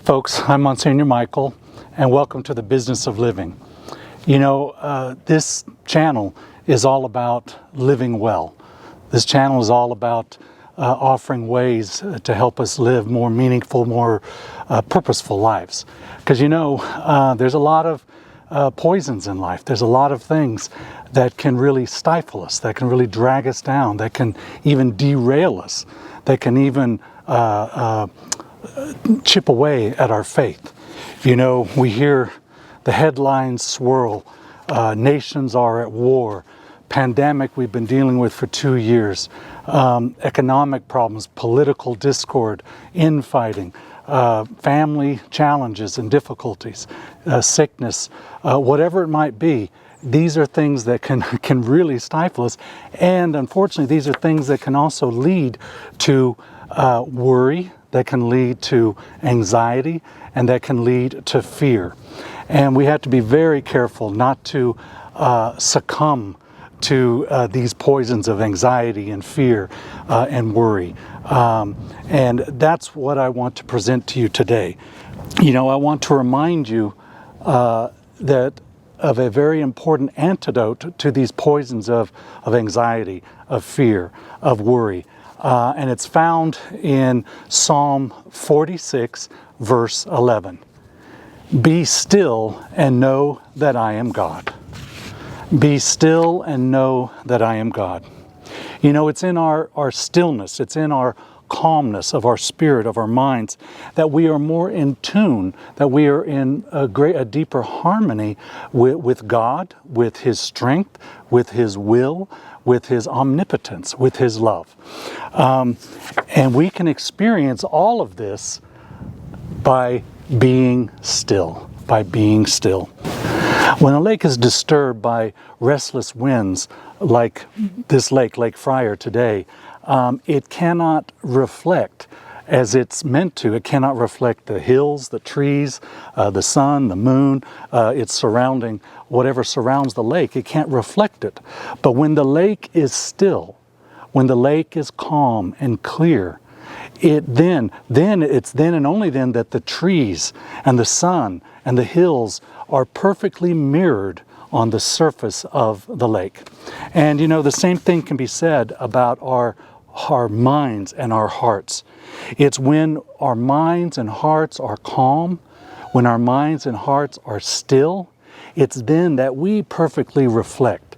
Folks, I'm Monsignor Michael, and welcome to the Business of Living. You know, this channel is all about living well. This channel is all about offering ways to help us live more meaningful, more purposeful lives. Because you know, there's a lot of poisons in life. There's a lot of things that can really stifle us, that can really drag us down, that can even derail us, that can even chip away at our faith. You know, we hear the headlines swirl, nations are at war, pandemic we've been dealing with for 2 years, economic problems, political discord, infighting, family challenges and difficulties, sickness, whatever it might be. These are things that can really stifle us, and unfortunately these are things that can also lead to worry, that can lead to anxiety, and that can lead to fear. And we have to be very careful not to succumb to these poisons of anxiety and fear and worry. And that's what I want to present to you today. You know, I want to remind you that of a very important antidote to these poisons of anxiety, of fear, of worry. And it's found in Psalm 46, verse 11. Be still and know that I am God. Be still and know that I am God. You know, it's in our stillness, it's in our calmness of our spirit, of our minds, that we are more in tune, that we are in a deeper harmony with God, with His strength, with His will, with His omnipotence, with His love. And we can experience all of this by being still, When a lake is disturbed by restless winds, like this lake, Lake Fryer today, it cannot reflect as it's meant to. It cannot reflect the hills, the trees, the sun, the moon, its surrounding, whatever surrounds the lake. It can't reflect it. But when the lake is still, when the lake is calm and clear, it's then and only then that the trees and the sun and the hills are perfectly mirrored on the surface of the lake. And you know, the same thing can be said about our minds and our hearts. It's when our minds and hearts are calm, when our minds and hearts are still, it's then that we perfectly reflect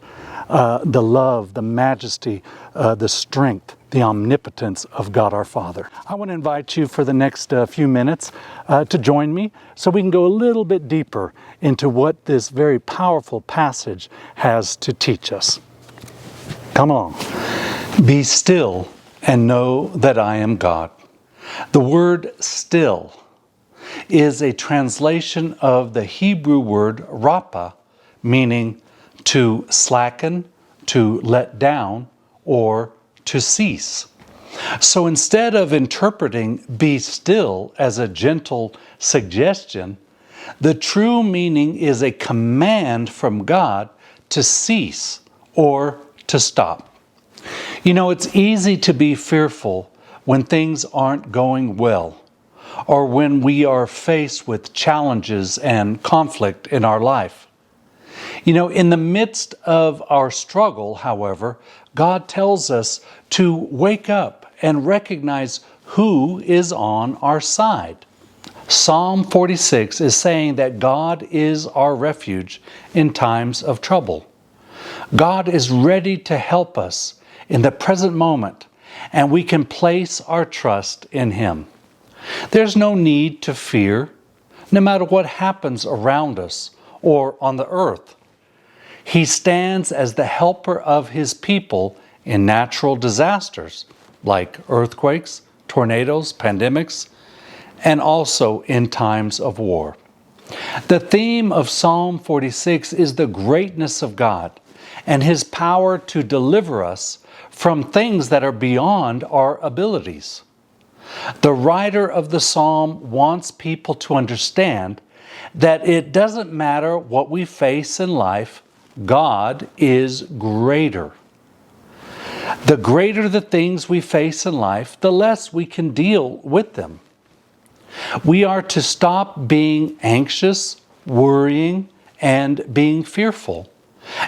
the love, the majesty, the strength, the omnipotence of God our Father. I want to invite you for the next few minutes to join me so we can go a little bit deeper into what this very powerful passage has to teach us. Come along. Be still and know that I am God. The word still is a translation of the Hebrew word rapa, meaning to slacken, to let down, or to cease. So instead of interpreting be still as a gentle suggestion, the true meaning is a command from God to cease or to stop. You know, it's easy to be fearful when things aren't going well, or when we are faced with challenges and conflict in our life. You know, in the midst of our struggle, however, God tells us to wake up and recognize who is on our side. Psalm 46 is saying that God is our refuge in times of trouble. God is ready to help us in the present moment, and we can place our trust in Him. There's no need to fear, no matter what happens around us or on the earth. He stands as the helper of His people in natural disasters like earthquakes, tornadoes, pandemics, and also in times of war. The theme of Psalm 46 is the greatness of God and His power to deliver us from things that are beyond our abilities. The writer of the psalm wants people to understand that it doesn't matter what we face in life, God is greater. The greater the things we face in life, the less we can deal with them. We are to stop being anxious, worrying, and being fearful,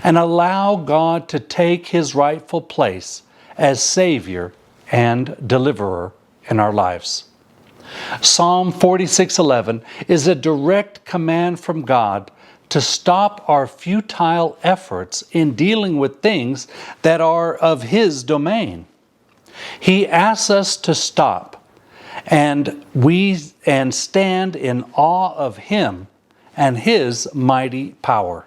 and allow God to take His rightful place as Savior and Deliverer in our lives. Psalm 46:11 is a direct command from God to stop our futile efforts in dealing with things that are of His domain. He asks us to stop and stand in awe of Him and His mighty power.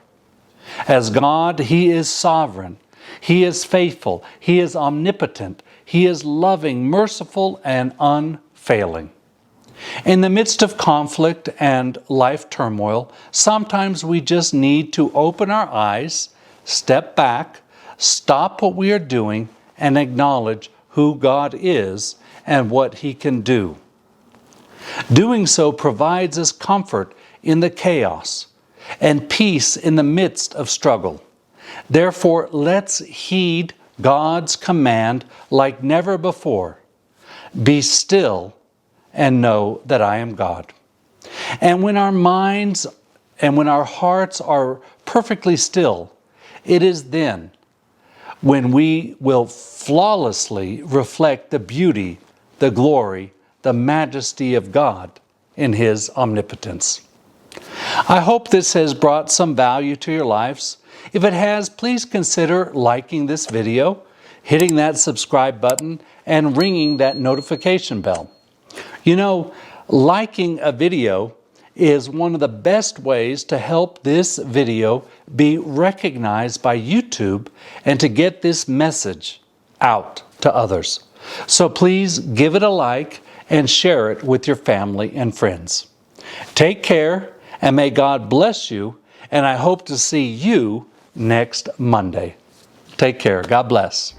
As God, He is sovereign. He is faithful. He is omnipotent. He is loving, merciful, and unfailing. In the midst of conflict and life turmoil, sometimes we just need to open our eyes, step back, stop what we are doing, and acknowledge who God is and what He can do. Doing so provides us comfort in the chaos and peace in the midst of struggle. Therefore, let's heed God's command like never before. Be still and know that I am God. And when our minds and when our hearts are perfectly still, it is then when we will flawlessly reflect the beauty, the glory, the majesty of God in His omnipotence. I hope this has brought some value to your lives. If it has, please consider liking this video, hitting that subscribe button, and ringing that notification bell. You know, liking a video is one of the best ways to help this video be recognized by YouTube and to get this message out to others. So please give it a like and share it with your family and friends. Take care, and may God bless you, and I hope to see you next Monday. Take care. God bless.